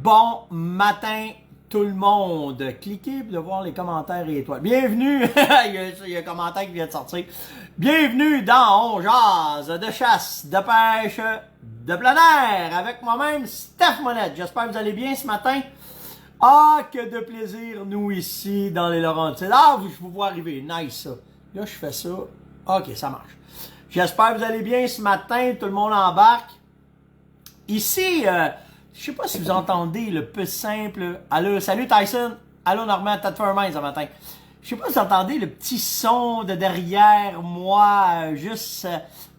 Bon matin tout le monde. Cliquez pour voir les commentaires et étoiles. Bienvenue. il y a un commentaire qui vient de sortir. Bienvenue dans On Jase de chasse, de pêche, de plein air avec moi-même Steph Monette. J'espère que vous allez bien ce matin. Ah, que de plaisir nous ici dans les Laurentides. Ah, je vous vois arriver. Nice ça. Là, je fais ça. Ok, ça marche. J'espère que vous allez bien ce matin. Tout le monde embarque. Ici, je sais pas si vous entendez le peu simple. Allô, salut Tyson. Allô Normand, t'as fait un main ce matin. Je sais pas si vous entendez le petit son de derrière moi, juste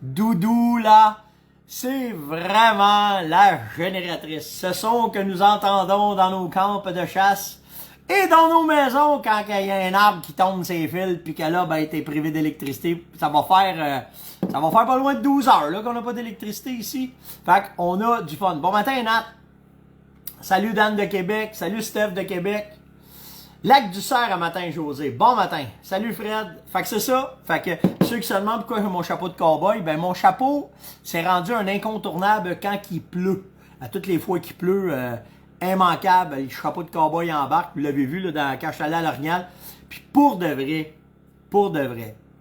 doudou là. C'est vraiment la génératrice. Ce son que nous entendons dans nos camps de chasse et dans nos maisons quand il y a un arbre qui tombe ses fils puis que là, ben, t'es privé d'électricité. Ça va faire pas loin de 12 heures là qu'on n'a pas d'électricité ici. Fait qu'on a du fun. Bon matin Nat. Salut Dan de Québec. Salut Steph de Québec. Lac du Cerf à matin, José. Bon matin. Salut Fred. Fait que c'est ça. Fait que ceux qui se demandent pourquoi j'ai mon chapeau de cowboy, ben mon chapeau s'est rendu un incontournable quand il pleut. À toutes les fois qu'il pleut, immanquable, le chapeau de cowboy embarque. Vous l'avez vu là, quand je suis allé à l'Orignal. Puis pour de vrai,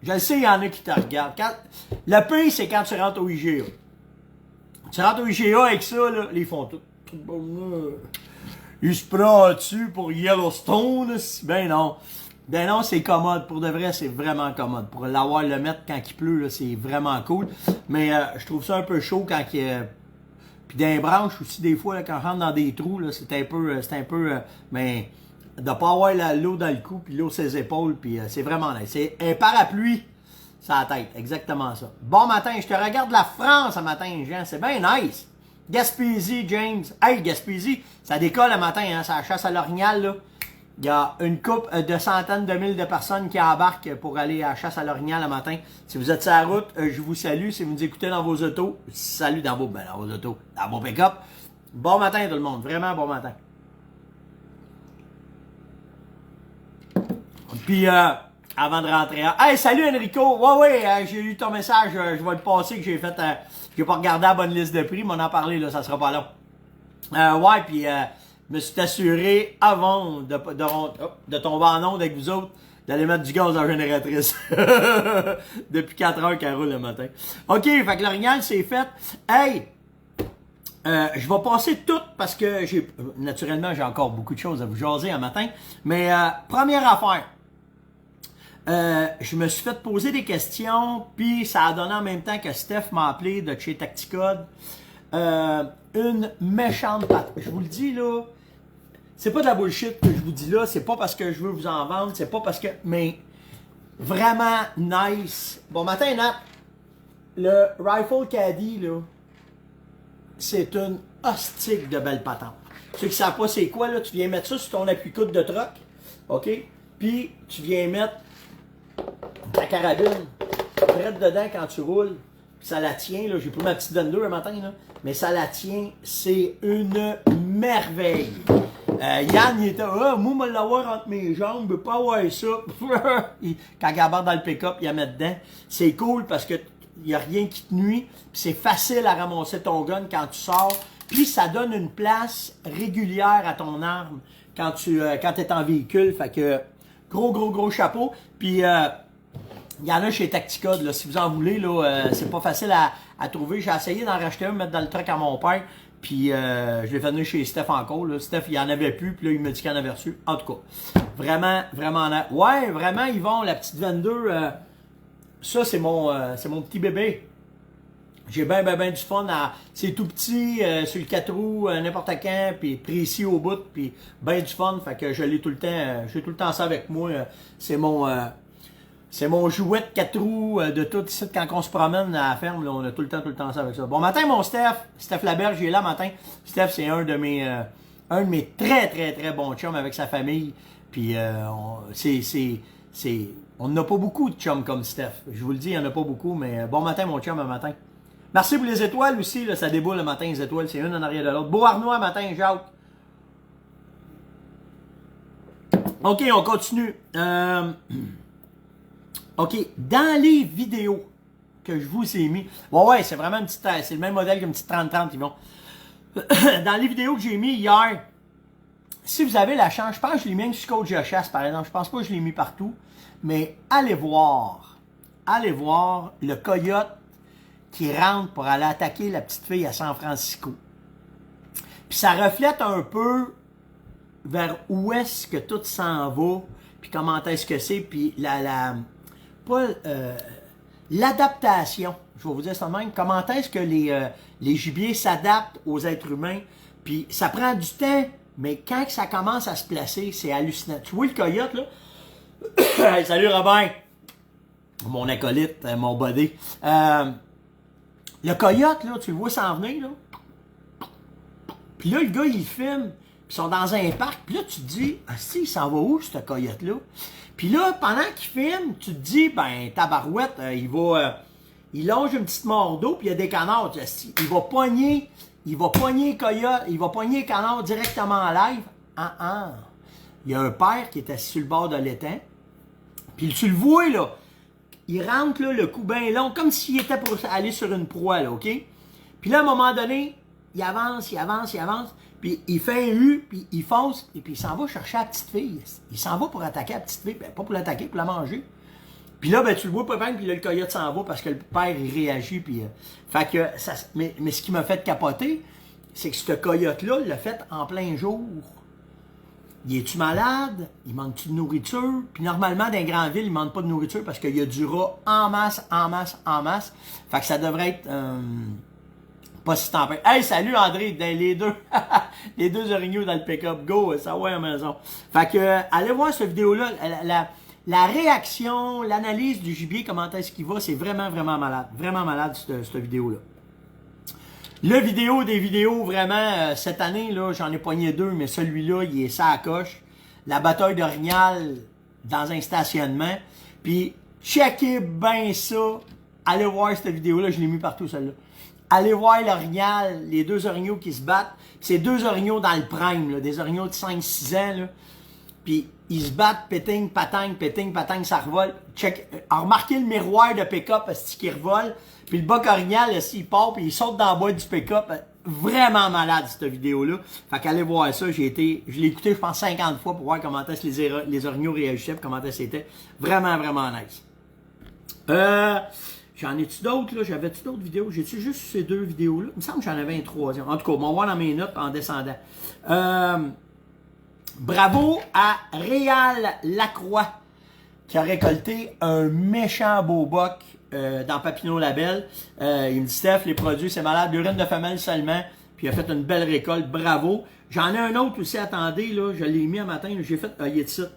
je le sais, il y en a qui te regardent. Le pire, c'est quand tu rentres au IGA. Tu rentres au IGA avec ça, là, ils font tout. Il se prend dessus pour Yellowstone. Ben non, c'est commode. Pour de vrai, c'est vraiment commode. Pour l'avoir le mettre quand il pleut, là, c'est vraiment cool. Mais je trouve ça un peu chaud quand il y a... Puis dans les branches aussi, des fois, là, quand je rentre dans des trous, là, c'est un peu... mais de pas avoir l'eau dans le cou, puis l'eau sur les épaules, puis c'est vraiment nice. C'est un parapluie sur la tête, exactement ça. Bon matin, je te regarde la France ce matin, Jean. C'est bien nice. Gaspésie, James. Hey, Gaspésie, ça décolle le matin, hein, ça chasse à l'Orignal, là. Il y a une couple de centaines de mille de personnes qui embarquent pour aller à la chasse à l'Orignal le matin. Si vous êtes sur la route, je vous salue. Si vous nous écoutez dans vos autos, salut dans vos autos, dans vos pick-up. Bon matin tout le monde, vraiment bon matin. Puis, avant de rentrer, hey, salut Enrico! Ouais, j'ai eu ton message, je vais le passer que j'ai fait, j'ai pas regardé la bonne liste de prix, mais on en parlé, là, ça sera pas long. Ouais, puis, je me suis assuré avant de tomber en onde avec vous autres, d'aller mettre du gaz dans la génératrice. Depuis 4 heures qu'elle roule le matin. OK, fait que l'Orignal, c'est fait. Hey! Je vais passer tout parce que naturellement, j'ai encore beaucoup de choses à vous jaser un matin. Mais, première affaire. Je me suis fait poser des questions, puis ça a donné en même temps que Steph m'a appelé de chez Tacticode. Une méchante patte. Je vous le dis là, c'est pas de la bullshit que je vous dis là, c'est pas parce que je veux vous en vendre, c'est pas parce que... Mais vraiment nice. Bon matin Nat, le Rifle Caddy là, c'est une hostique de belle patente. Ceux qui savent pas c'est quoi là, tu viens mettre ça sur ton appui-coude de truck, ok? Puis tu viens mettre ta carabine direct dedans quand tu roules. Puis ça la tient, là. J'ai pris ma petite 22 le matin, là. Mais ça la tient. C'est une merveille. Yann, il était, moi, me l'avoir entre mes jambes, je veux pas avoir ça. Quand il embarque dans le pick-up, il la met dedans. C'est cool parce que il n'y a rien qui te nuit. Puis c'est facile à ramasser ton gun quand tu sors. Puis ça donne une place régulière à ton arme quand tu es en véhicule. Fait que gros chapeau. Puis il y en a chez Tacticode, là, si vous en voulez, là, c'est pas facile à trouver. J'ai essayé d'en racheter un, mettre dans le truck à mon père. Puis je l'ai fait venir chez Steph encore. Là. Steph, il en avait plus, puis là, il me dit qu'il en avait reçu. En tout cas, vraiment. Ouais, vraiment, Yvon, la petite 22, ça, c'est mon petit bébé. J'ai bien du fun. C'est tout petit, sur le 4 roues, n'importe quand, puis précis au bout, puis bien du fun. Fait que je l'ai tout le temps, j'ai tout le temps ça avec moi. C'est mon jouet de 4 roues de tout ici. Quand on se promène à la ferme, là, on a tout le temps ça avec ça. Bon matin, mon Steph Laberge, il est là matin. Steph, c'est un de mes très bons chums avec sa famille. Puis on n'a pas beaucoup de chums comme Steph. Je vous le dis, il n'y en a pas beaucoup, mais bon matin, mon chum, un matin. Merci pour les étoiles aussi, là, ça déboule le matin, les étoiles, c'est une en arrière de l'autre. Beauharnois, matin, Jacques. OK, on continue. OK, dans les vidéos que je vous ai mis, ouais, c'est vraiment une petite, c'est le même modèle qu'une petite 30-30, ils vont. Dans les vidéos que j'ai mis hier, si vous avez la chance, je pense que je l'ai mis sur Côte de Chasse, par exemple. Je pense pas que je l'ai mis partout. Mais allez voir le coyote qui rentre pour aller attaquer la petite fille à San Francisco. Puis ça reflète un peu vers où est-ce que tout s'en va, puis comment est-ce que c'est, puis l'adaptation, je vais vous dire ça de même, comment est-ce que les gibiers s'adaptent aux êtres humains, puis ça prend du temps, mais quand ça commence à se placer, c'est hallucinant. Tu vois le coyote, là? Hey, salut Robin! Mon acolyte, mon body. Le coyote, là, tu le vois s'en venir, là. Puis là, le gars, il filme, puis ils sont dans un parc, puis là, tu te dis, ah si, il s'en va où, ce coyote-là? Puis là, pendant qu'il filme, tu te dis, ben, tabarouette, il longe une petite mort d'eau, puis il y a des canards, il va pogner coyote, il va pogner les canards directement en live. Il y a un père qui est assis sur le bord de l'étang, puis tu le vois, là, il rentre, là, le cou bien long, comme s'il était pour aller sur une proie, là, OK? Puis là, à un moment donné, il avance, puis il fait un U, puis il fonce, et puis il s'en va chercher la petite fille. Il s'en va pour attaquer la petite fille, ben, pas pour l'attaquer, pour la manger. Puis là, ben, tu le vois pas bien, puis là, le coyote s'en va parce que le père, il réagit, puis... fait que, mais ce qui m'a fait capoter, c'est que ce coyote-là, il l'a fait en plein jour. Il est-tu malade? Il manque-tu de nourriture? Puis normalement, dans les grandes villes, il ne manque pas de nourriture parce qu'il y a du rat en masse. Fait que ça devrait être pas si tempête. Hey, salut André, les deux. Les deux orignaux dans le pick-up. Go, ça va à la maison. Fait que, allez voir cette vidéo-là. La réaction, l'analyse du gibier, comment est-ce qu'il va, c'est vraiment, vraiment malade. Vraiment malade, cette vidéo-là. Le vidéo des vidéos, vraiment, cette année, là, j'en ai pogné deux, mais celui-là, il est ça à coche. La bataille d'Orignal dans un stationnement. Puis, checkez bien ça. Allez voir cette vidéo-là, je l'ai mis partout, celle-là. Allez voir l'orignal, les deux orignaux qui se battent. C'est deux orignaux dans le prime, là, des orignaux de 5-6 ans. Là. Puis, ils se battent, péting, patagne, ça revole. Remarquez le miroir de pick-up, qui revole. Puis le boc orignal, il part, puis il saute dans le bois du pick-up. Vraiment malade, cette vidéo-là. Fait qu'allez voir ça. Je l'ai écouté, je pense, 50 fois pour voir comment est-ce que les orignaux réagissaient, comment est-ce que c'était. Vraiment, vraiment nice. J'en ai-tu d'autres, là? J'avais-tu d'autres vidéos? J'ai-tu juste ces deux vidéos-là? Il me semble que j'en avais un troisième. En tout cas, on va voir dans mes notes en descendant. Bravo à Réal Lacroix, qui a récolté un méchant beau boc dans Papineau Label. Il me dit, Steph, les produits, c'est malade, l'urine de femelle seulement. Puis il a fait une belle récolte. Bravo. J'en ai un autre aussi, attendez, là, je l'ai mis un matin, j'ai fait, il est de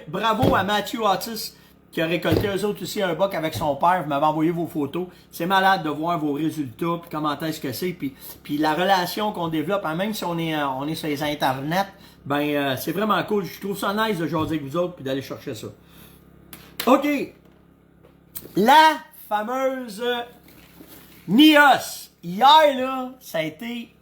bravo à Mathieu Otis, qui a récolté eux autres aussi un boc avec son père. Vous m'avez envoyé vos photos. C'est malade de voir vos résultats, puis comment est-ce que c'est, puis la relation qu'on développe, hein, même si on est sur les internets, ben c'est vraiment cool. Je trouve ça nice de jaser avec vous autres, puis d'aller chercher ça. OK. La fameuse Nios. Hier, là, ça a été...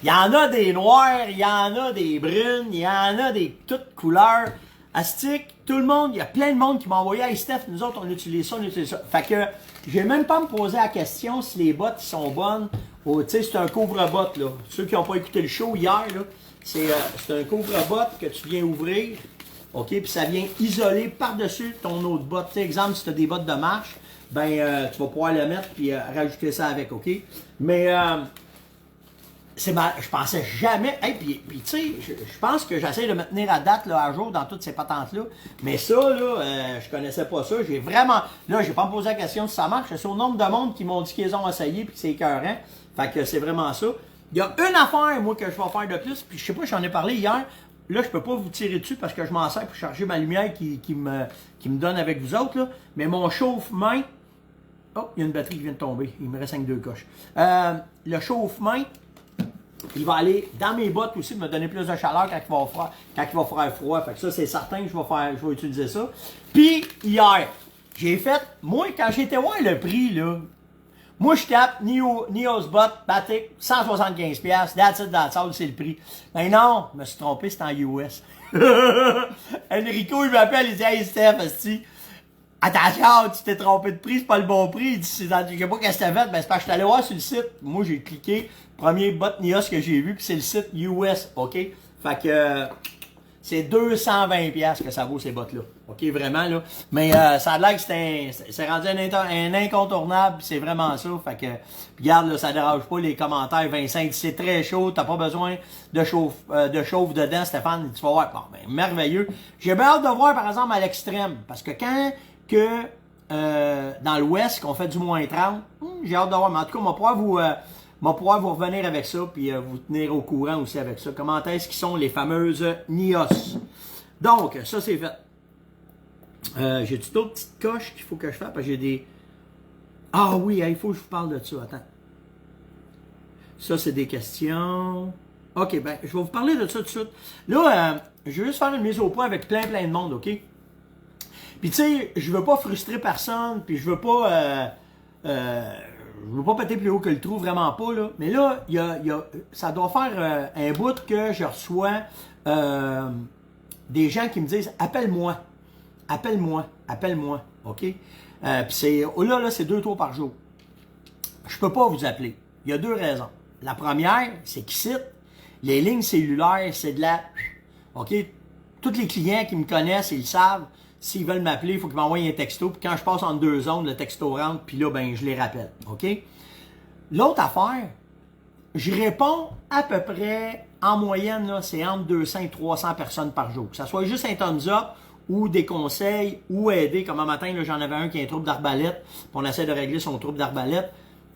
Il y en a des noirs, il y en a des brunes, il y en a des toutes couleurs. Astic, tout le monde, il y a plein de monde qui m'a envoyé « Hey Steph, nous autres, on utilise ça, on utilise ça. » Fait que, j'ai même pas me poser la question si les bottes sont bonnes. Oh, tu sais, c'est un couvre-bottes, là. Ceux qui n'ont pas écouté le show hier, là, c'est un couvre-bottes que tu viens ouvrir. OK, puis ça vient isoler par-dessus ton autre botte. Tu sais, exemple, si tu as des bottes de marche, ben, tu vas pouvoir le mettre puis rajouter ça avec, OK? Mais, je pensais jamais. Hey, puis tu sais, je pense que j'essaie de me tenir à date, là, à jour dans toutes ces patentes-là. Mais ça, là, je connaissais pas ça. J'ai vraiment. Là, j'ai pas me posé la question si ça marche. C'est au nombre de monde qui m'ont dit qu'ils ont essayé puis que c'est écœurant. Fait que c'est vraiment ça. Il y a une affaire, moi, que je vais faire de plus. Puis je sais pas, j'en ai parlé hier. Là, je peux pas vous tirer dessus parce que je m'en sers pour charger ma lumière qui me donne avec vous autres, là. Mais mon chauffe-main. Oh, il y a une batterie qui vient de tomber. Il me reste 5-2 coches. Le chauffe-main. Il va aller dans mes bottes aussi, me donner plus de chaleur quand il va faire froid. Fait que ça, c'est certain que je vais utiliser ça. Puis, hier, j'ai fait, moi, quand j'ai été voir le prix, là, moi, je tape Nios Bot, Batik, 175$. That's it, that's all, c'est le prix. Mais non, je me suis trompé, c'est en US. Enrico, il m'appelle, il dit, Hey, Steph, esti, attention, tu t'es trompé de prix, c'est pas le bon prix. Il dit, je sais pas qu'est-ce que t'as fait. Ben, c'est parce que je suis allé voir sur le site. Moi, j'ai cliqué, premier bot Nios que j'ai vu, puis c'est le site US, OK? Fait que c'est 220$ que ça vaut ces bottes-là. OK, vraiment, là. Mais ça a l'air que c'est rendu un incontournable, c'est vraiment ça. Fait que, regarde, là, ça dérange pas les commentaires. Vincent, c'est très chaud, t'as pas besoin de chauffe dedans, Stéphane. Tu vas voir, bon, ben, merveilleux. J'ai bien hâte de voir, par exemple, à l'extrême. Parce que quand dans l'Ouest, qu'on fait du moins 30, j'ai hâte de voir. Mais en tout cas, on va pouvoir vous revenir avec ça, puis vous tenir au courant aussi avec ça. Comment est-ce qu'ils sont les fameuses NIOS? Donc, ça c'est fait. J'ai-tu d'autres petites coches qu'il faut que je fasse? Parce que j'ai des... Ah oui, il faut que je vous parle de ça. Attends. Ça, c'est des questions. OK, ben, je vais vous parler de ça tout de suite. Là, je vais juste faire une mise au point avec plein de monde, OK? Puis tu sais, je veux pas frustrer personne, puis je veux pas péter plus haut que le trou, vraiment pas, là. Mais là, ça doit faire un bout que je reçois des gens qui me disent « Appelle-moi, OK? » Puis c'est, là, c'est 2 tours par jour. Je peux pas vous appeler. Il y a 2 raisons. La première, c'est qu'ici, les lignes cellulaires, c'est de la... OK? Tous les clients qui me connaissent, ils le savent. S'ils veulent m'appeler, il faut qu'ils m'envoient un texto. Puis quand je passe entre 2 zones, le texto rentre, puis là, ben, je les rappelle. OK? L'autre affaire, je réponds à peu près, en moyenne, là, c'est entre 200 et 300 personnes par jour. Que ça soit juste un thumbs up ou des conseils ou aider. Comme un matin, j'en avais un qui a un trouble d'arbalète, puis on essaie de régler son trouble d'arbalète.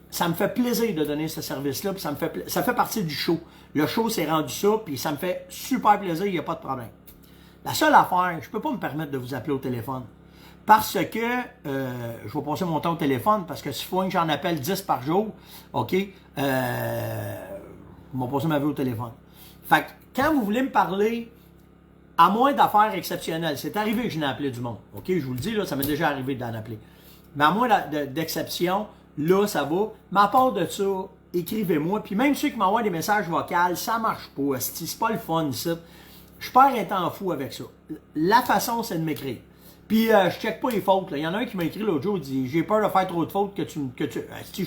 Ça me fait plaisir de donner ce service-là, puis ça fait partie du show. Le show, c'est rendu ça, puis ça me fait super plaisir, il n'y a pas de problème. La seule affaire, je ne peux pas me permettre de vous appeler au téléphone. Parce que je vais passer mon temps au téléphone, parce que s'il faut que j'en appelle 10 par jour, OK, je vais passer ma vie au téléphone. Fait que quand vous voulez me parler, à moins d'affaires exceptionnelles, c'est arrivé que je n'ai appelé du monde. OK, je vous le dis, là, ça m'est déjà arrivé d'en appeler. Mais à moins d'exception, là, ça va. Mais à part de ça, écrivez-moi. Puis même ceux qui m'envoient des messages vocaux, ça marche pas. C'est pas le fun, ça. Je perds un temps fou avec ça. La façon, c'est de m'écrire. Puis, je check pas les fautes. Là. Il y en a un qui m'a écrit l'autre jour, il dit « J'ai peur de faire trop de fautes que tu... je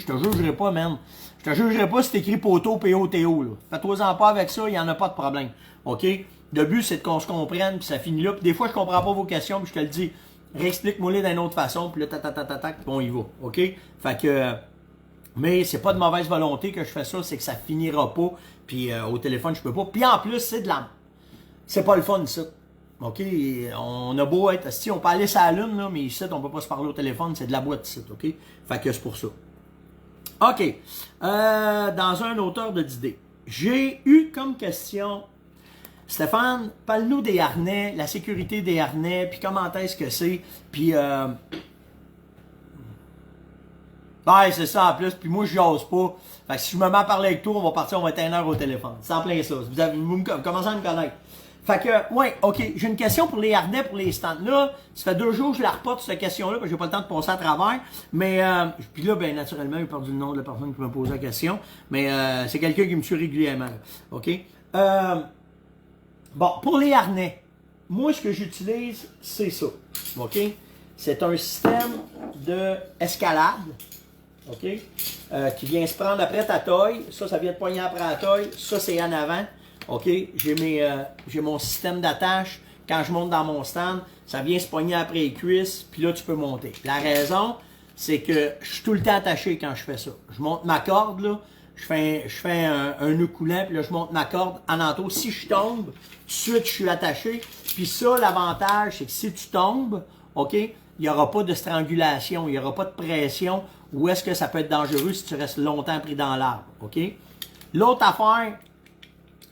te jugerai pas, man. Je te jugerai pas si t'écris poteau, P-O-T-O. Fais-toi-en pas avec ça, il n'y en a pas de problème. OK? Le but, c'est qu'on se comprenne, puis ça finit là. Puis des fois, je comprends pas vos questions, puis je te le dis. Réexplique-moi-les d'une autre façon, puis là, puis on y va. OK? Fait que... mais c'est pas de mauvaise volonté que je fais ça, c'est que ça finira pas. Puis au téléphone, je peux pas. Puis en plus, c'est de la... C'est pas le fun, ça. OK? On a beau être... Si on peut aller sur la lune, là, mais ici, on peut pas se parler au téléphone. C'est de la boîte ici, OK? Fait que c'est pour ça. OK. Dans un auteur d'idées. J'ai eu comme question... Stéphane, parle-nous des harnais, la sécurité des harnais, puis comment est-ce que c'est. Puis... ouais, c'est ça en plus. Puis moi, je jase pas. Fait que si je me mets à parler avec toi, on va partir, on va être 1 heure au téléphone. C'est en plein ça. Vous commencez à me connaître. Fait que, ouais, OK, j'ai une question pour les harnais, pour les stands. Là, ça fait 2 jours que je la reporte, cette question-là, parce que j'ai pas le temps de passer à travers. Mais, puis là, ben, naturellement, j'ai perdu le nom de la personne qui m'a posé la question. Mais, c'est quelqu'un qui me suit régulièrement, là. OK? Bon, pour les harnais, moi, ce que j'utilise, c'est ça. OK? C'est un système de escalade. OK? Qui vient se prendre après ta taille. Ça vient de poigner après la taille. Ça, c'est en avant. OK? J'ai mon système d'attache. Quand je monte dans mon stand, ça vient se pogner après les cuisses, puis là, tu peux monter. La raison, c'est que je suis tout le temps attaché quand je fais ça. Je monte ma corde, là. Je fais un nœud coulant, puis là, je monte ma corde en entour. Si je tombe, tout de suite, je suis attaché. Puis ça, l'avantage, c'est que si tu tombes, OK, il n'y aura pas de strangulation, il n'y aura pas de pression. Ou est-ce que ça peut être dangereux si tu restes longtemps pris dans l'arbre, OK? L'autre affaire,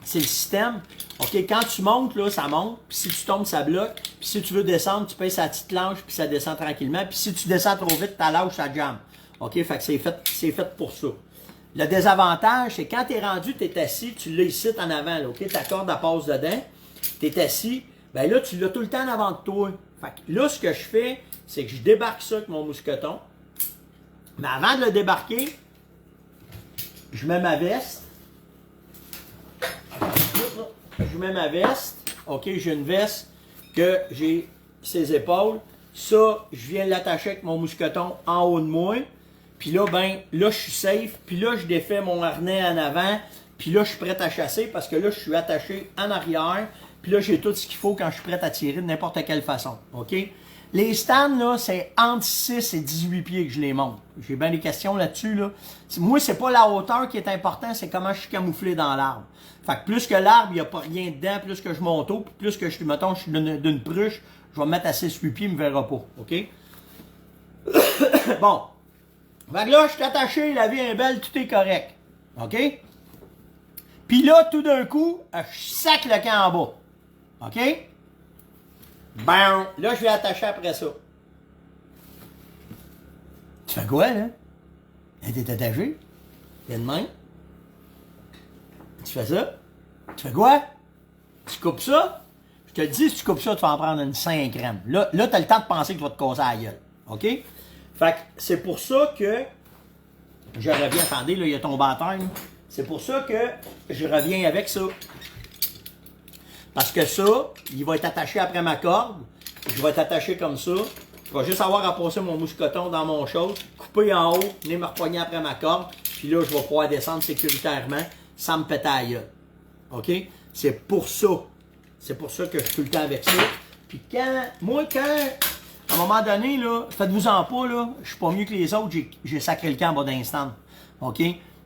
c'est le système. OK, quand tu montes, là, ça monte. Puis si tu tombes, ça bloque. Puis si tu veux descendre, tu pèses sa petite planche, puis ça descend tranquillement. Puis si tu descends trop vite, ta lâche, ça jamme. OK, fait que c'est fait pour ça. Le désavantage, c'est quand tu es rendu, tu es assis, tu l'as ici en avant, là, OK? Ta corde, elle passe dedans. Tu es assis. Ben là, tu l'as tout le temps en avant de toi. Fait que là, ce que je fais, c'est que je débarque ça avec mon mousqueton. Mais avant de le débarquer, je mets ma veste. Je mets ma veste. OK, j'ai une veste que j'ai ses épaules. Ça, je viens l'attacher avec mon mousqueton en haut de moi. Puis là, ben, là, je suis safe. Puis là, je défais mon harnais en avant. Puis là, je suis prêt à chasser parce que là, je suis attaché en arrière. Puis là, j'ai tout ce qu'il faut quand je suis prêt à tirer de n'importe quelle façon. OK? Les stands, là, c'est entre 6 et 18 pieds que je les monte. J'ai bien des questions là-dessus, là. Moi, c'est pas la hauteur qui est important, c'est comment je suis camouflé dans l'arbre. Fait que plus que l'arbre, il n'y a pas rien dedans, plus que je monte haut, puis plus que je suis d'une pruche, je vais me mettre à 6-8 pieds, il me verra pas. OK? Bon. Fait que là, je suis attaché, la vie est belle, tout est correct. OK? Puis là, tout d'un coup, je sac le camp en bas. OK? Ben, là, je vais attacher après ça. Tu fais quoi, là? T'es attaché? T'es de main? Tu fais ça? Tu fais quoi? Tu coupes ça? Je te le dis, si tu coupes ça, tu vas en prendre une 5 grammes. Là, t'as le temps de penser que tu vas te casser la gueule. OK? Fait que c'est pour ça que je reviens. Attendez, là, il a tombé à terre. C'est pour ça que je reviens avec ça. Parce que ça, il va être attaché après ma corde. Je vais être attaché comme ça. Je vais juste avoir à passer mon mousqueton dans mon chose, couper en haut, venir me repogner après ma corde. Puis là, je vais pouvoir descendre sécuritairement sans me péter la gueule. OK? C'est pour ça. C'est pour ça que je suis tout le temps avec ça. Puis quand, à un moment donné, là, faites-vous-en pas, là, je suis pas mieux que les autres, j'ai sacré le camp en bas d'instant. OK?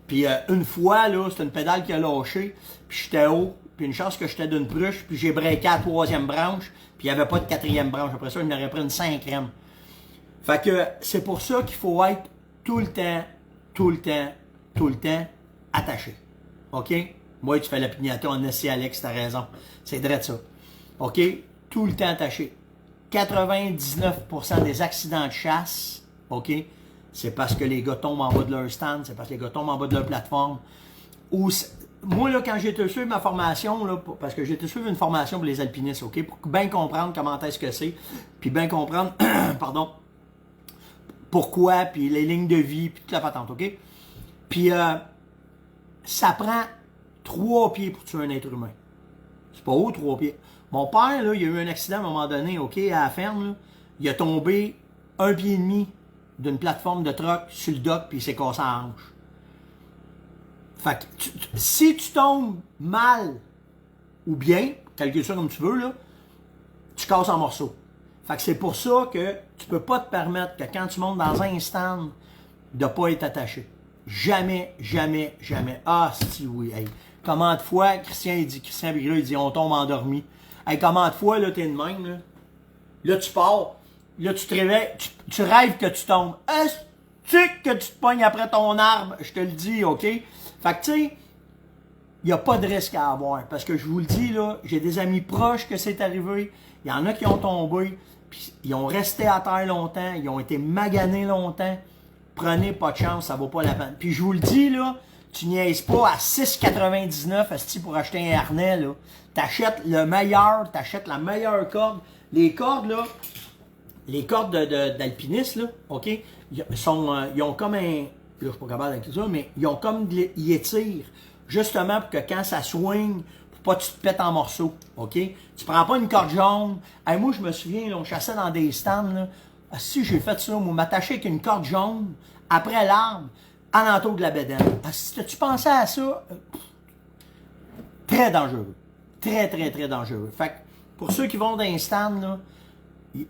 Puis une fois, là, c'était une pédale qui a lâché, puis j'étais haut, puis une chance que j'étais d'une pruche, puis j'ai breaké à la 3e branche, puis il n'y avait pas de 4e branche. Après ça, il m'aurait pris une 5e. Fait que c'est pour ça qu'il faut être tout le temps attaché. OK? Moi, tu fais la pignata en essaie, Alex, t'as raison. C'est vrai de ça. OK? Tout le temps attaché. 99% des accidents de chasse, OK? C'est parce que les gars tombent en bas de leur stand, c'est parce que les gars tombent en bas de leur plateforme. Moi, là, quand j'ai été suivre ma formation, là, parce que j'ai été suivre une formation pour les alpinistes, OK? Pour bien comprendre comment est-ce que c'est, puis bien comprendre, pardon, pourquoi, puis les lignes de vie, puis toute la patente, OK? Puis, ça prend 3 pieds pour tuer un être humain. C'est pas haut, 3 pieds. Mon père, là, il a eu un accident à un moment donné, OK, à la ferme, là. Il a tombé 1,5 pied d'une plateforme de truck sur le dock, puis il s'est cassé la hanche. Fait que si tu tombes mal ou bien, calcule ça comme tu veux, là, tu casses en morceaux. Fait que c'est pour ça que tu peux pas te permettre que quand tu montes dans un stand, de pas être attaché. Jamais, jamais, jamais. Ah, si oui, hey. Comment de fois, Christian Bigreux, il dit, on tombe endormi. Hey, comment de fois, là, t'es de même, là. Là, tu pars. Là, tu te réveilles. Tu rêves que tu tombes. Est-ce que tu te pognes après ton arbre? Je te le dis, OK? Fait que, tu sais, il n'y a pas de risque à avoir. Parce que je vous le dis, là, j'ai des amis proches que c'est arrivé. Il y en a qui ont tombé. Puis, ils ont resté à terre longtemps. Ils ont été maganés longtemps. Prenez pas de chance, ça vaut pas la peine. Puis je vous le dis, là, tu niaises pas à 6,99 pour acheter un harnais, là. T'achètes le meilleur, t'achètes la meilleure corde. Les cordes, là, les cordes d'alpinistes, là, OK, ils ont comme un... Là, je suis pas capable avec ça, mais ils ont comme... Ils étirent, justement pour que quand ça swing, pour pas que tu te pètes en morceaux, OK? Tu prends pas une corde jaune. Hey, moi, je me souviens, là, on chassait dans des stands, là. Ah, si j'ai fait ça, moi, m'attacher avec une corde jaune, après l'arbre, en entour de la bédaine. Ah, si tu pensais à ça, très dangereux. Très, très, très dangereux. Fait que, pour ceux qui vont dans un stand, là,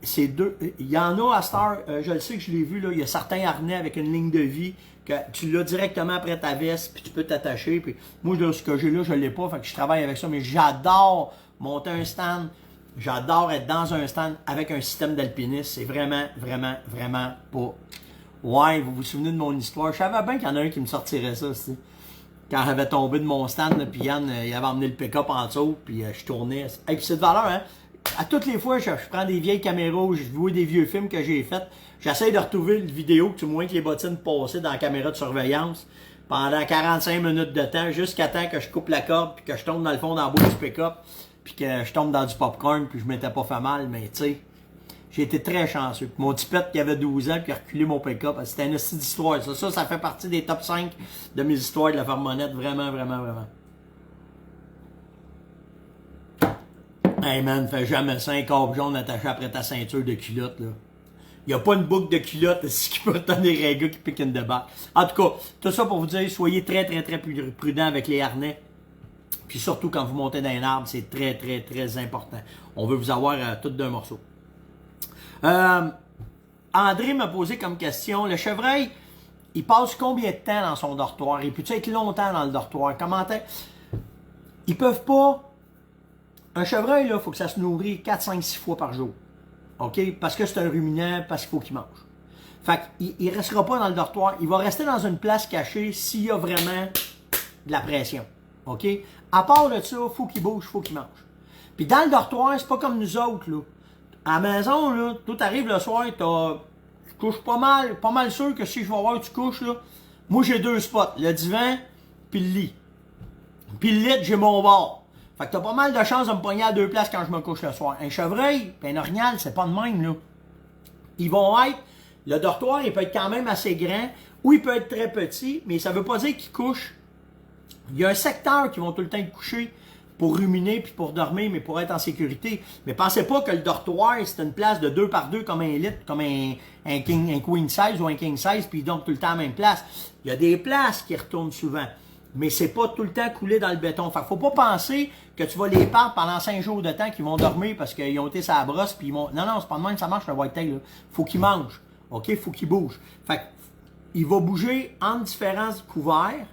c'est deux. Il y en a à cette heure, je le sais que je l'ai vu, là, il y a certains harnais avec une ligne de vie que tu l'as directement après ta veste, puis tu peux t'attacher. Puis moi, là, ce que j'ai là, je l'ai pas, fait que je travaille avec ça, mais j'adore monter un stand. J'adore être dans un stand avec un système d'alpinisme. C'est vraiment, vraiment, vraiment pas... Ouais, vous vous souvenez de mon histoire? Je savais bien qu'il y en a un qui me sortirait ça, c'est. Quand j'avais tombé de mon stand, là, puis Yann, il avait emmené le pick-up en dessous, puis je tournais. Et puis c'est de valeur, hein? À toutes les fois, je prends des vieilles caméras, je vois des vieux films que j'ai faits. J'essaie de retrouver une vidéo que tu moins que les bottines passaient dans la caméra de surveillance pendant 45 minutes de temps, jusqu'à temps que je coupe la corde, puis que je tombe dans le fond dans le bout du pick-up, puis que je tombe dans du popcorn, puis je m'étais pas fait mal, mais tu sais, j'ai été très chanceux. Mon petit pet qui avait 12 ans, qui a reculé mon pick-up, c'était une petite histoire. Ça fait partie des top 5 de mes histoires de la Farmonnette, vraiment, vraiment, vraiment. Hey man, fais jamais ça, un câble jaune attaché après ta ceinture de culotte, là. Il n'y a pas une boucle de culotte qui peut retenir un gars qui pique une débarque. En tout cas, tout ça pour vous dire, soyez très prudent avec les harnais. Puis surtout quand vous montez dans un arbre, c'est très important. On veut vous avoir tout d'un morceau. André m'a posé comme question, le chevreuil, il passe combien de temps dans son dortoir? Il peut être longtemps dans le dortoir? Ils peuvent pas... Un chevreuil, il faut que ça se nourrit 4, 5, 6 fois par jour. OK? Parce que c'est un ruminant, parce qu'il faut qu'il mange. Fait qu'il ne restera pas dans le dortoir. Il va rester dans une place cachée s'il y a vraiment de la pression. OK? À part de ça, il faut qu'il bouge, il faut qu'il mange. Puis dans le dortoir, c'est pas comme nous autres, là. À la maison, là, tout arrive le soir, tu couches pas mal sûr que si je vais voir où tu couches, là, moi j'ai 2 spots, le divan, puis le lit. Puis le lit, j'ai mon bord. Fait que t'as pas mal de chances de me pogner à 2 places quand je me couche le soir. Un chevreuil, puis un orignal, c'est pas de même, là. Ils vont être, le dortoir, il peut être quand même assez grand, ou il peut être très petit, mais ça veut pas dire qu'ils couchent. Il y a un secteur qui vont tout le temps être couchés pour ruminer puis pour dormir, mais pour être en sécurité. Mais pensez pas que le dortoir, c'est une place de 2 par 2 comme un lit, comme un queen size ou un king size, puis donc tout le temps à la même place. Il y a des places qui retournent souvent, mais c'est pas tout le temps coulé dans le béton. Fait qu'il faut pas penser que tu vas les perdre pendant 5 jours de temps qu'ils vont dormir parce qu'ils ont été sur la brosse, puis ils vont... Non, c'est pas de même, ça marche le whitetail, là. Faut qu'ils mangent, OK? Faut qu'ils bougent. Fait qu'il va bouger entre différents couverts.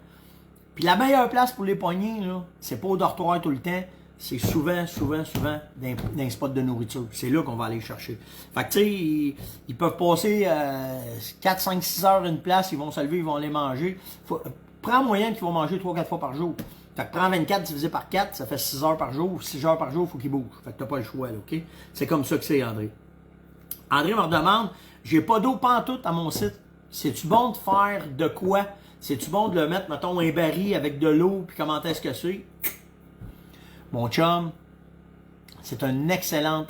Puis la meilleure place pour les pogner, là, c'est pas au dortoir tout le temps, c'est souvent dans un spot de nourriture. C'est là qu'on va aller chercher. Fait que tu sais, ils peuvent passer 4, 5, 6 heures une place, ils vont se lever, ils vont aller manger. Prends en moyenne qu'ils vont manger 3-4 fois par jour. Fait que prends 24 divisé par 4, ça fait 6 heures par jour. 6 heures par jour, il faut qu'ils bougent. Fait que t'as pas le choix, là, OK? C'est comme ça que c'est, André. André me redemande, j'ai pas d'eau pantoute à mon site. C'est-tu bon de faire de quoi? C'est-tu bon de le mettre, mettons, un baril avec de l'eau, puis comment est-ce que c'est? Mon chum, c'est une excellente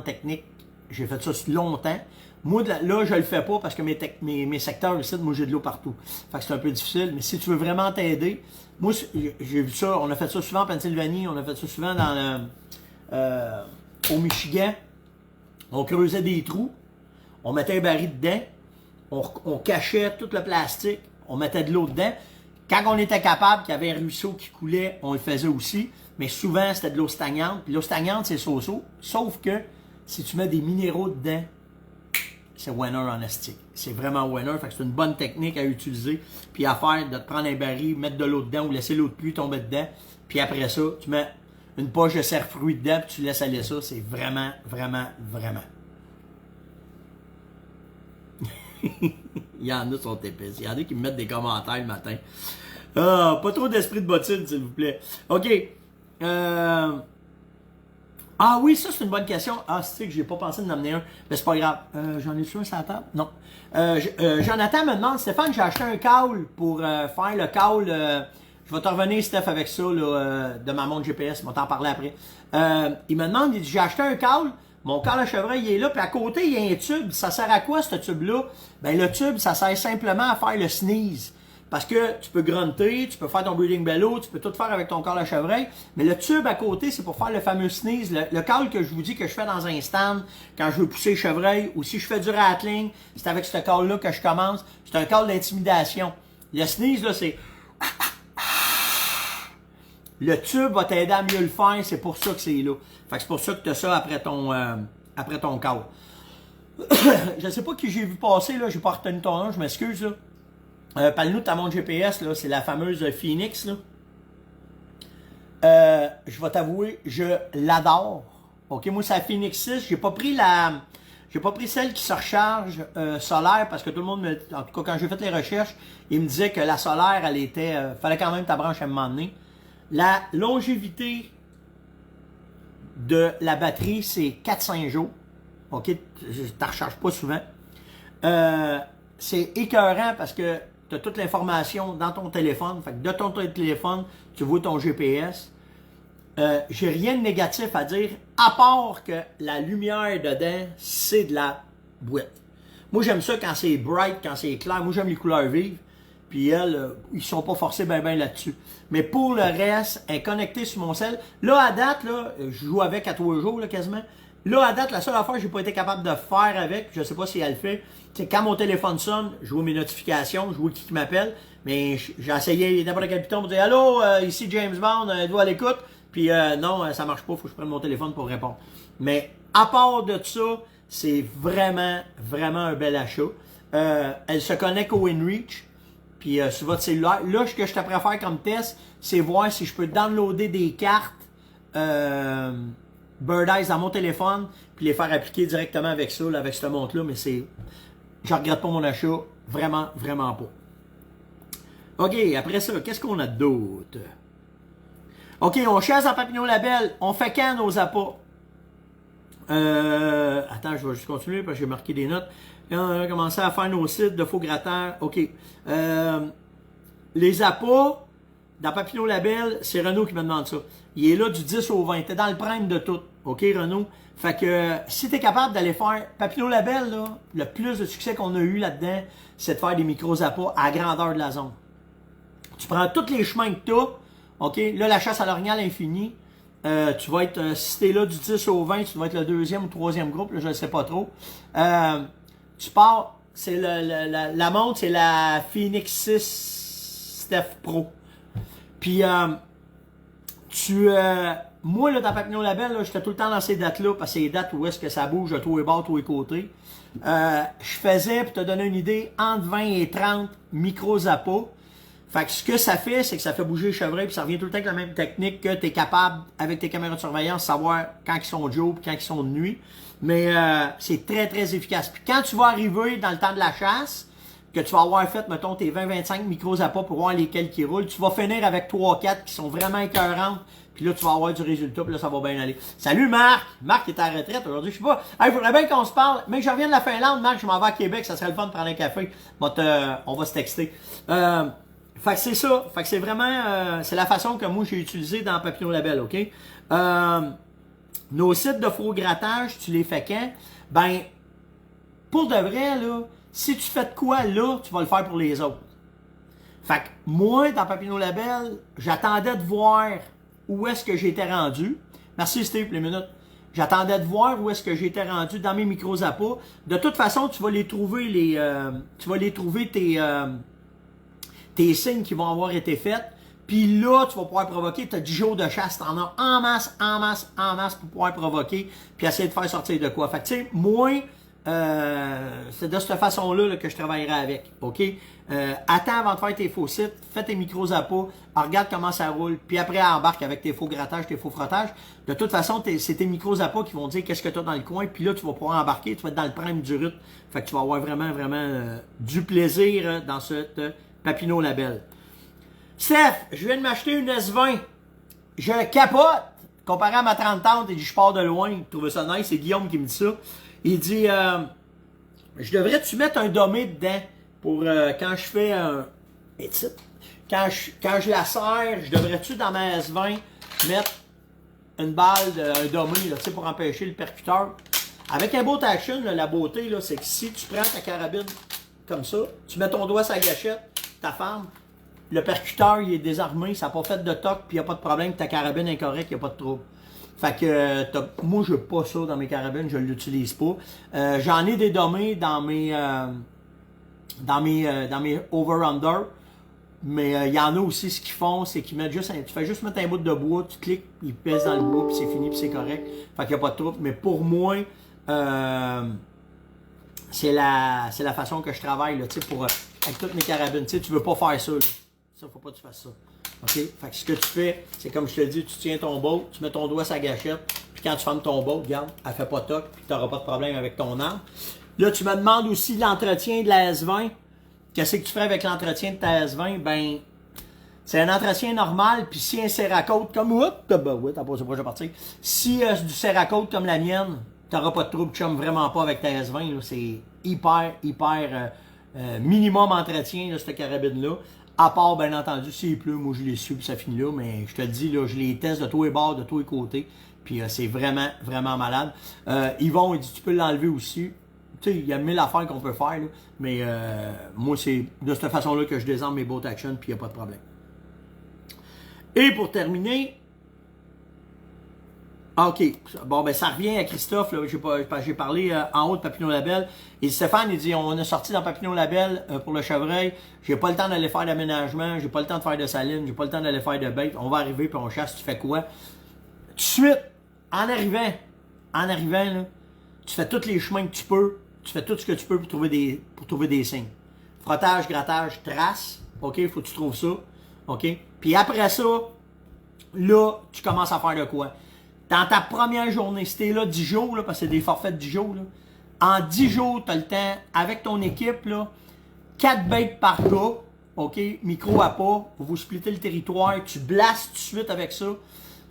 technique. J'ai fait ça longtemps. Moi, là, je le fais pas parce que mes secteurs ici, moi, j'ai de l'eau partout. Fait que c'est un peu difficile, mais si tu veux vraiment t'aider, moi, j'ai vu ça, on a fait ça souvent en Pennsylvanie, on a fait ça souvent au Michigan. On creusait des trous, on mettait un baril dedans, on cachait tout le plastique, on mettait de l'eau dedans. Quand on était capable, qu'il y avait un ruisseau qui coulait, on le faisait aussi. Mais souvent, c'était de l'eau stagnante. Puis l'eau stagnante, c'est so-so. Sauf que si tu mets des minéraux dedans, c'est winner en astique. C'est vraiment winner. Fait que c'est une bonne technique à utiliser. Puis à faire, de te prendre un baril, mettre de l'eau dedans ou laisser l'eau de pluie tomber dedans. Puis après ça, tu mets une poche de cerf-fruit dedans, puis tu laisses aller ça. C'est vraiment. Il y en a qui sont épais. Il y en a qui me mettent des commentaires le matin. Ah, pas trop d'esprit de bottine, s'il vous plaît. OK. Ah oui, ça c'est une bonne question. Ah, c'est que j'ai pas pensé de m'amener un. Mais c'est pas grave. J'en ai-tu un sur la table? Non. Jonathan me demande, Stéphane, j'ai acheté un caule pour faire le caule. Je vais te revenir, Steph, avec ça là, de ma montre GPS. On va t'en parler après. Il me demande, il dit, j'ai acheté un caule. Mon câble à chevreuil, il est là, puis à côté, il y a un tube. Ça sert à quoi, ce tube-là? Ben, le tube, ça sert simplement à faire le sneeze. Parce que tu peux grunter, tu peux faire ton breathing bellow, tu peux tout faire avec ton câble à chevreuil. Mais le tube à côté, c'est pour faire le fameux sneeze. Le câble que je vous dis que je fais dans un stand quand je veux pousser le chevreuil, ou si je fais du rattling, c'est avec ce câble-là que je commence. C'est un câble d'intimidation. Le sneeze, là, c'est... Le tube va t'aider à mieux le faire, c'est pour ça que c'est là. Fait que c'est pour ça que tu as ça après ton câble. Je sais pas qui j'ai vu passer, là, j'ai pas retenu ton nom, je m'excuse, là. Parle-nous de ta montre GPS, là, c'est la fameuse Phoenix, là. Je vais t'avouer, je l'adore. Ok, moi c'est la Phoenix 6, j'ai pas pris celle qui se recharge solaire parce que tout le monde en tout cas quand j'ai fait les recherches, il me disait que la solaire, elle était, fallait quand même ta branche à un moment donné. La longévité de la batterie, c'est 4-5 jours. OK? Tu ne recharges pas souvent. C'est écœurant parce que tu as toute l'information dans ton téléphone. Fait que de ton téléphone, tu vois ton GPS. J'ai rien de négatif à dire, à part que la lumière dedans, c'est de la boîte. Moi, j'aime ça quand c'est bright, quand c'est clair. Moi, j'aime les couleurs vives. Puis elles, ils sont pas forcés ben là-dessus. Mais pour le reste, elle est connectée sur mon cell. Là, à date, là, je joue avec à tous les jours, là, quasiment. Là, à date, la seule affaire que j'ai pas été capable de faire avec, je sais pas si elle le fait, c'est quand mon téléphone sonne, je vois mes notifications, je vois qui m'appelle, mais j'ai essayé n'importe quel piton pour dire « Allô, ici James Bond, êtes-vous à l'écoute? » Puis non, ça marche pas, faut que je prenne mon téléphone pour répondre. Mais à part de ça, c'est vraiment, vraiment un bel achat. Elle se connecte au InReach, puis sur votre cellulaire. Là, ce que je te préfère comme test, c'est voir si je peux downloader des cartes Bird Eyes dans mon téléphone, puis les faire appliquer directement avec ça, là, avec cette montre-là, mais c'est... Je regrette pas mon achat, vraiment, vraiment pas. OK, après ça, qu'est-ce qu'on a d'autre? OK, on chasse en papillon label. On fait quand nos appâts? Attends, je vais juste continuer parce que j'ai marqué des notes. On a commencé à faire nos sites de faux gratteurs. OK. Les appâts, dans Papillon Label, c'est Renaud qui me demande ça. Il est là du 10 au 20. T'es dans le prime de tout. OK, Renaud? Fait que si t'es capable d'aller faire Papillon Label, là, le plus de succès qu'on a eu là-dedans, c'est de faire des micros appâts à grandeur de la zone. Tu prends tous les chemins que t'as. OK? Là, la chasse à l'orignal infinie. Tu vas être, si t'es là du 10 au 20, tu vas être le deuxième ou troisième groupe, là, je ne sais pas trop. Tu pars, c'est la montre, c'est la Phoenix 6 Steph Pro. Puis, moi, là, dans Papillon Label, là, j'étais tout le temps dans ces dates-là, parce que c'est les dates où est-ce que ça bouge de tous les bords, tous les côtés. Je faisais, pour te donner une idée, entre 20 et 30 micros appâts. Fait que ce que ça fait, c'est que ça fait bouger les chevreuils, puis ça revient tout le temps avec la même technique que tu es capable, avec tes caméras de surveillance, savoir quand ils sont de jour et quand ils sont de nuit. Mais c'est très, très efficace. Puis quand tu vas arriver dans le temps de la chasse, que tu vas avoir fait, mettons, tes 20-25 micros appâts pour voir lesquels qui roulent, tu vas finir avec 3-4 qui sont vraiment écœurantes, puis là, tu vas avoir du résultat, puis là, ça va bien aller. Salut Marc! Marc est à la retraite aujourd'hui, je sais pas. Il faudrait bien qu'on se parle, mais je reviens de la Finlande, Marc, je m'en vais à Québec, ça serait le fun de prendre un café. Bon, on va se texter. Fait que c'est ça. Fait que c'est vraiment... c'est la façon que moi j'ai utilisé dans Papillon Label, OK? Nos sites de faux grattage, tu les fais quand? Ben, pour de vrai, là, si tu fais de quoi là, tu vas le faire pour les autres. Fait que moi, dans Papillon Label, j'attendais de voir où est-ce que j'étais rendu. Merci Steve pour les minutes. J'attendais de voir où est-ce que j'étais rendu dans mes micros appâts. De toute façon, tu vas les trouver, tes signes qui vont avoir été faits. Puis là, tu vas pouvoir provoquer. Tu as 10 jours de chasse. Tu en as en masse, en masse, en masse pour pouvoir provoquer. Puis essayer de faire sortir de quoi. Fait que tu sais, moi, c'est de cette façon-là là, que je travaillerai avec. OK? Attends avant de faire tes faux sites. Fais tes micros appâts. Regarde comment ça roule. Puis après, embarque avec tes faux grattages, tes faux frottages. De toute façon, c'est tes micros appâts qui vont dire qu'est-ce que tu as dans le coin. Puis là, tu vas pouvoir embarquer. Tu vas être dans le prime du rut. Fait que tu vas avoir vraiment, vraiment du plaisir dans cette Papineau Label. Steph, je viens de m'acheter une S20. Je capote. Comparé à ma 30-30, il dit je pars de loin. Il trouvait ça nice. C'est Guillaume qui me dit ça. Il dit je devrais-tu mettre un dommé dedans pour quand je fais un. Quand je la serre, je devrais-tu dans ma S20 mettre une balle, un dommé là, pour empêcher le percuteur. Avec un bolt action, là, la beauté, là, c'est que si tu prends ta carabine comme ça, tu mets ton doigt sur la gâchette, ta femme, le percuteur il est désarmé, ça n'a pas fait de toc, puis il n'y a pas de problème, ta carabine est correcte, il n'y a pas de trouble. Fait que moi je n'ai pas ça dans mes carabines, je ne l'utilise pas. J'en ai des dommés dans mes over-under, mais il y en a aussi ce qu'ils font, c'est qu'ils mettent juste tu fais juste mettre un bout de bois, tu cliques, il pèse dans le bois, puis c'est fini, puis c'est correct. Fait qu'il n'y a pas de trouble. Mais pour moi, c'est la façon que je travaille là, pour avec toutes mes carabines. Tu veux pas faire ça. Là. Ça, faut pas que tu fasses ça. OK? Fait que ce que tu fais, c'est comme je te le dis, tu tiens ton bolt, tu mets ton doigt sur la gâchette, puis quand tu fermes ton bolt, regarde, elle fait pas toc, puis tu n'auras pas de problème avec ton arme. Là, tu me demandes aussi l'entretien de la S20. Qu'est-ce que tu ferais avec l'entretien de ta S20? Ben, c'est un entretien normal, puis si un Cerakote comme... Si du Cerakote comme la mienne, t'auras pas de trouble, chum, vraiment pas avec ta S20. C'est hyper minimum entretien, là, cette carabine-là. À part, bien entendu, s'il pleut, moi je les suis, puis ça finit là. Mais je te le dis, là, je les teste de tous les bords, de tous les côtés. Puis c'est vraiment, vraiment malade. Yvon, il dit, tu peux l'enlever aussi. Tu sais, il y a 1000 affaires qu'on peut faire, là, mais moi, c'est de cette façon-là que je désarme mes bolt action, puis il n'y a pas de problème. Et pour terminer, Ah, OK. Bon, ben, ça revient à Christophe, là. J'ai parlé en haut de Papineau Label. Et Stéphane, il dit, on est sorti dans Papineau Label pour le chevreuil. J'ai pas le temps d'aller faire d'aménagement. J'ai pas le temps de faire de saline. J'ai pas le temps d'aller faire de bait. On va arriver puis on chasse. Tu fais quoi? Tout de suite, en arrivant, là, tu fais tous les chemins que tu peux. Tu fais tout ce que tu peux pour trouver des signes. Frottage, grattage, trace. OK? Faut que tu trouves ça. OK? Puis après ça, là, tu commences à faire de quoi? Dans ta première journée, si t'es là 10 jours, là, parce que c'est des forfaits de 10 jours, là, en 10 jours, tu as le temps, avec ton équipe, là, 4 baits par gars, OK, micro à pas, vous splittez le territoire, tu blastes tout de suite avec ça,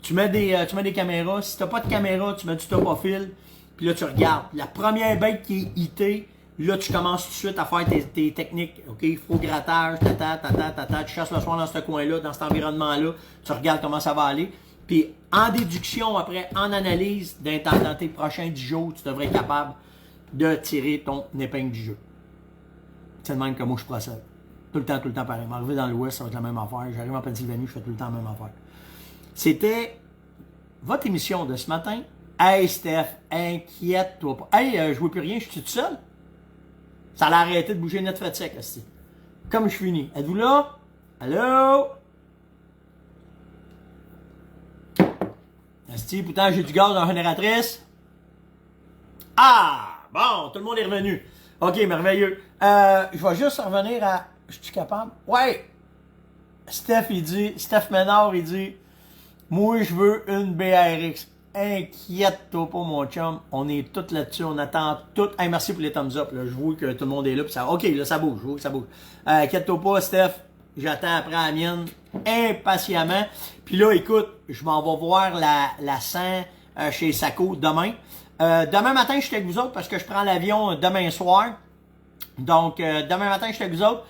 tu mets des caméras, si t'as pas de caméra, tu mets du top à fil, puis là, tu regardes. La première bait qui est hitée, là, tu commences tout de suite à faire tes techniques, OK, faux grattage, tu chasses le soir dans ce coin-là, dans cet environnement-là, tu regardes comment ça va aller. Puis en déduction, après, en analyse, dans tes prochains 10 jours, tu devrais être capable de tirer ton épingle du jeu. C'est le même que moi je procède. Tout le temps pareil. M'arriver dans l'Ouest, ça va être la même affaire. J'arrive en Pennsylvanie, je fais tout le temps la même affaire. C'était votre émission de ce matin. Hey Steph, inquiète-toi pas. Hey, je vois plus rien, je suis tout seul. Ça a arrêté de bouger net fait sec, là, comme je finis. Êtes-vous là? Allô? Asti, pourtant j'ai du gaz dans la génératrice. Ah! Bon, tout le monde est revenu. OK, merveilleux. Je vais juste revenir à... Je suis capable? Ouais! Steph Ménard, il dit, moi, je veux une BRX. Inquiète-toi pas, mon chum. On est tous là-dessus. On attend tout. Hey, merci pour les thumbs up. Là. Je vois que tout le monde est là. Puis ça... OK, là, ça bouge. Je vois que ça bouge. Inquiète-toi pas, Steph. J'attends après la mienne impatiemment. Puis là, écoute, je m'en vais voir la 100 chez Saco demain. Demain matin, je suis avec vous autres parce que je prends l'avion demain soir. Donc, demain matin, je suis avec vous autres.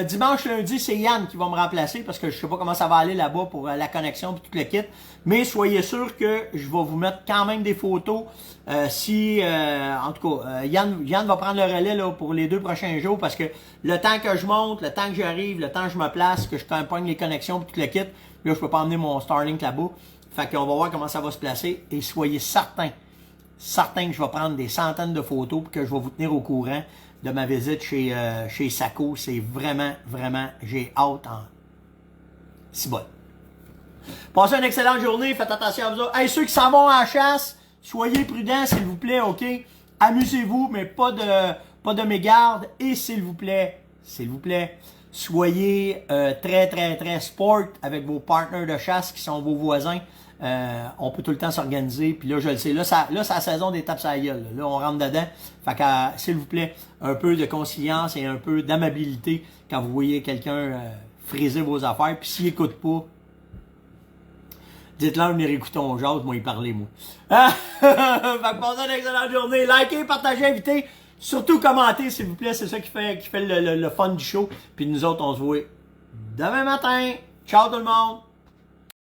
Dimanche, lundi, c'est Yann qui va me remplacer parce que je sais pas comment ça va aller là-bas pour la connexion et tout le kit. Mais soyez sûr que je vais vous mettre quand même des photos. En tout cas, Yann va prendre le relais là, pour les 2 prochains jours parce que le temps que je monte, le temps que j'arrive, le temps que je me place, que je campagne les connexions et tout le kit, là, je peux pas emmener mon Starlink là-bas. Fait qu'on va voir comment ça va se placer et soyez certains que je vais prendre des centaines de photos et que je vais vous tenir au courant de ma visite chez Saco. C'est vraiment, j'ai hâte en cibole. Passez une excellente journée, faites attention à vous autres. Hey, ceux qui s'en vont en chasse, soyez prudents, s'il vous plaît, OK? Amusez-vous, mais pas de mégarde. Et s'il vous plaît, soyez très sport avec vos partenaires de chasse qui sont vos voisins. On peut tout le temps s'organiser. Puis là, je le sais. Là, c'est la saison des tapes à la gueule. Là, on rentre dedans. Fait que, s'il vous plaît, un peu de conciliance et un peu d'amabilité quand vous voyez quelqu'un friser vos affaires. Puis s'il écoute pas, dites-leur venir écouter ton jazz, moi y parler, moi. Fait que passez une excellente journée. Likez, partagez, invitez. Surtout commentez, s'il vous plaît. C'est ça qui fait le fun du show. Puis nous autres, on se voit demain matin. Ciao tout le monde!